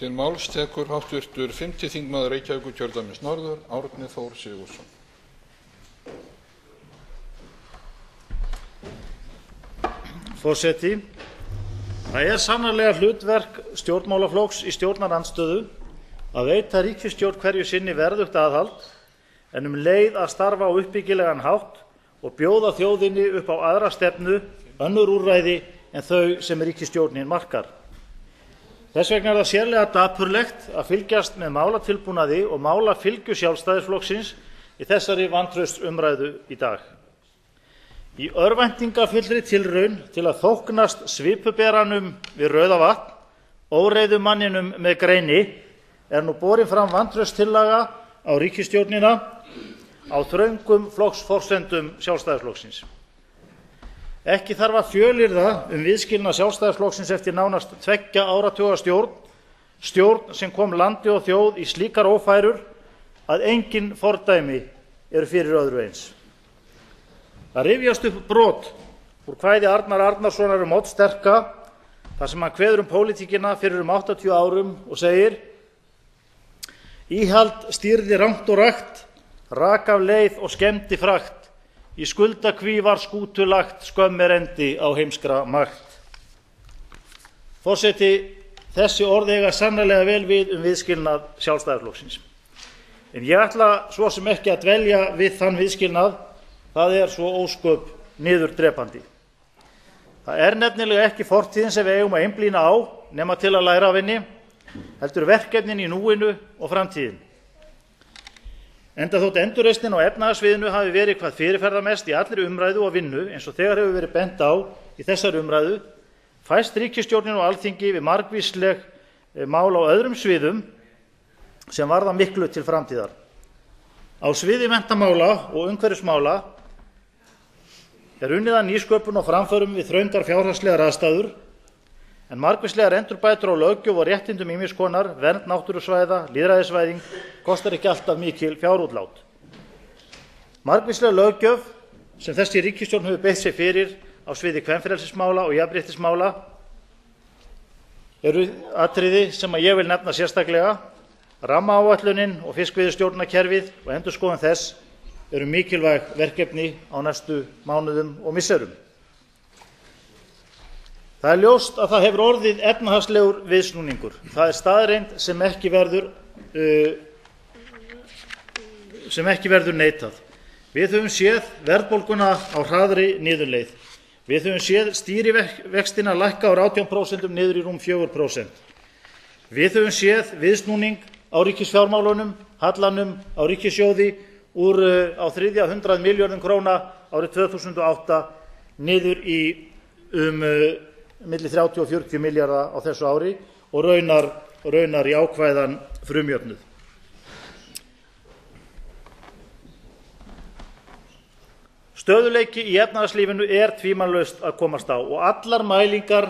Til máls tekur háttvirtur 5. þingmaður Reykjavíkurkjördæmis norður, Árni Þór Sigurðsson. Forseti, það sannarlega hlutverk stjórnmálaflokks í stjórnarandstöðu að veita ríkisstjórn hverju sinni verðugt aðhald en leið að starfa á uppbyggilegan hátt og bjóða þjóðinni upp á aðra stefnu, önnur úrræði en þau sem ríkisstjórnin markar. Þess vegna það sérlega dapurlegt að fylgjast með málatilbúnaði og málafylgju Sjálfstæðisflokksins í þessari vantraustsumræðu í dag. Í örvæntingafullri tilraun til að þóknast svipuberanum við Rauðavatn, óreiðumanninum með greini, nú borin fram vantrauststillaga á ríkisstjórnina á þröngum flokksforsendum Sjálfstæðisflokksins. Ekki þarf að fjölyrða viðskilnað Sjálfstæðisflokksins eftir nánast 2 áratuga stjórn sem kom landi og þjóð í slíkar ófærur að engin fordæmi eru fyrir öðru eins. Það rifjast upp brot úr kvæði Arnar Arnarssonar Oddsterka þar sem hann kveður pólitíkina fyrir 80 árum og segir: Íhald stýrði rangt og rakt, rak af leið og skemmdi frakt, í skuldakví var skútu lagt, skömm endi á heimskra makt. Forseti, þessi orð eiga sannarlega vel við viðskilnað Sjálfstæðisflokksins. En ég ætla svo sem ekki að dvelja við þann viðskilnað, það svo ósköp niðurdrepandi. Það nefnilega ekki fortíðin sem við eigum að einblína á nema til að læra af henni, heldur verkefnin í núinu og framtíðin. Enda þótt endurreisnin á efnahagssviðinu hafi verið hvað fyrirferðarmest í allri umræðu og vinnu, eins og þegar hefur verið bent á í þessari umræðu, fæst ríkisstjórnin og Alþingi við margvísleg mál á öðrum sviðum sem varða miklu til framtíðar. Á sviði menntamála og umhverfismála unnið að nýsköpun og framförum við þröngar fjárhagslegar aðstæður, en margvíslegar endurbætur á löggjöf og réttindum ýmiss konar, vernd náttúrusvæða, lýðræðisvæðing, kostar ekki alltaf mikil fjárútlát. Margvísleg löggjöf sem þessi ríkisstjórn hefur beitt sér fyrir á sviði kvenfrelsismála og jafnréttismála eru atriði sem ég vil nefna sérstaklega. Rammaáætlunin og fiskveiðistjórnarkerfið og endurskoðun þess eru mikilvæg verkefni á næstu mánuðum og misserum. Það ljóst að það hefur orðið efnahagslegur viðsnúningur. Það staðreynd sem ekki verður neitað. Við höfum séð verðbólguna á hraðri niðurleið. Við höfum séð stýrivextina lækka úr 18% niður í rúm 4%. Við höfum séð viðsnúning á ríkisfjármálunum, hallanum á ríkissjóði úr á 300 milljörðum króna árið 2008 niður í milli 30 og 40 milljarða á þessu ári og raunar í ákvæðan frumjöfnuð. Stöðugleiki í efnahagslífinu tvímælalaust að komast á og allar mælingar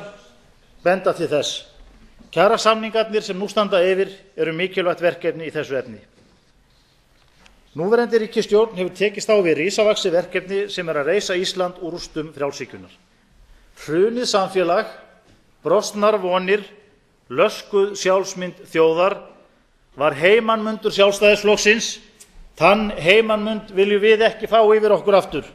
benda til þess. Kjarasamningarnir sem nú standa yfir eru mikilvægt verkefni í þessu efni. Núverandi ríkisstjórn hefur tekist á við risavaxið verkefni sem að reisa Ísland úr rústum frjálshyggjunnar. Hrunið samfélag, brostnar vonir, löskuð sjálfsmynd þjóðar var heimanmundur Sjálfstæðisflokksins. Þann heimanmund viljum við ekki fá yfir okkur aftur.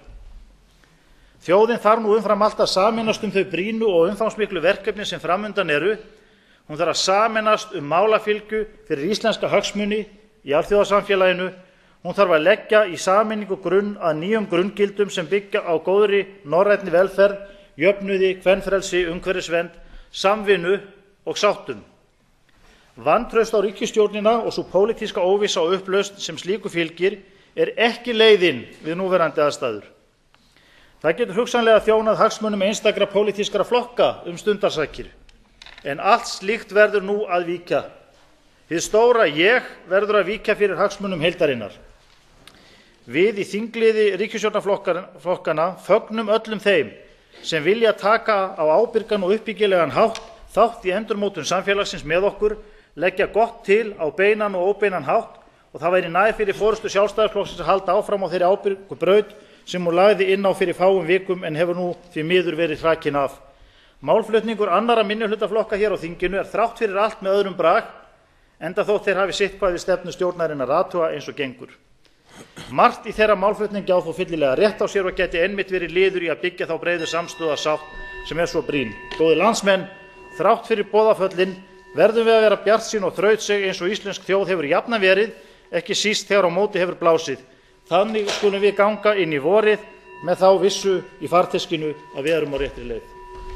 Þjóðin þarf nú umfram allt að sameinast þau brýnu og umfangsmiklu verkefni sem framundan eru. Hún þarf að sameinast málafylgju fyrir íslenska hagsmuni í alþjóðasamfélaginu. Hún þarf að leggja í sameiningu grunn að nýjum grunngildum sem byggja á góðri norrænni velferð, jöfnuði, kvenfrelsi, umhverfisvernd, samvinnu og sáttum. Vantraust á ríkisstjórnina og sú pólitíska óvissa og upplausn sem slíku fylgir ekki leiðin við núverandi aðstæður. Það getur hugsanlega þjónað hagsmunum einstakra pólitískra flokka stundarsakir, en allt slíkt verður nú að víkja. Hið stóra ég verður að víkja fyrir hagsmunum heildarinnar. Við í þingliði ríkisstjórnarflokkanna fögnum öllum þeim sem vilja taka á ábyrgan og uppbyggilegan þátt í endurmótun samfélagsins með okkur, leggja gott til á beinan og óbeinan hátt, og það væri nær fyrir forystu Sjálfstæðisflokksins að halda áfram á þeirri ábyrgu braut sem hún lagði inn á fyrir fáum vikum en hefur nú því miður verið hrakin af. Málflutningur annarra minnihlutaflokka hér á þinginu þrátt fyrir allt með öðrum brag enda þótt þeir hafi sitthvað við stefnu stjórnarinnar að athuga eins og gengur. Margt í þeirra málflutningi á þó fyllilega rétt á sér og gæti einmitt verið liður í að byggja þá breiðu samstöðu og sátt sem er svo brýn. Góðir landsmenn, þrátt fyrir boðaföllin verðum við að vera bjartsýn og þrautseig eins og íslensk þjóð hefur jafnan verið, ekki síst þegar á móti hefur blásið. Þannig skulum við ganga inn í vorið með þá vissu í farteskinu að við erum á réttri leið.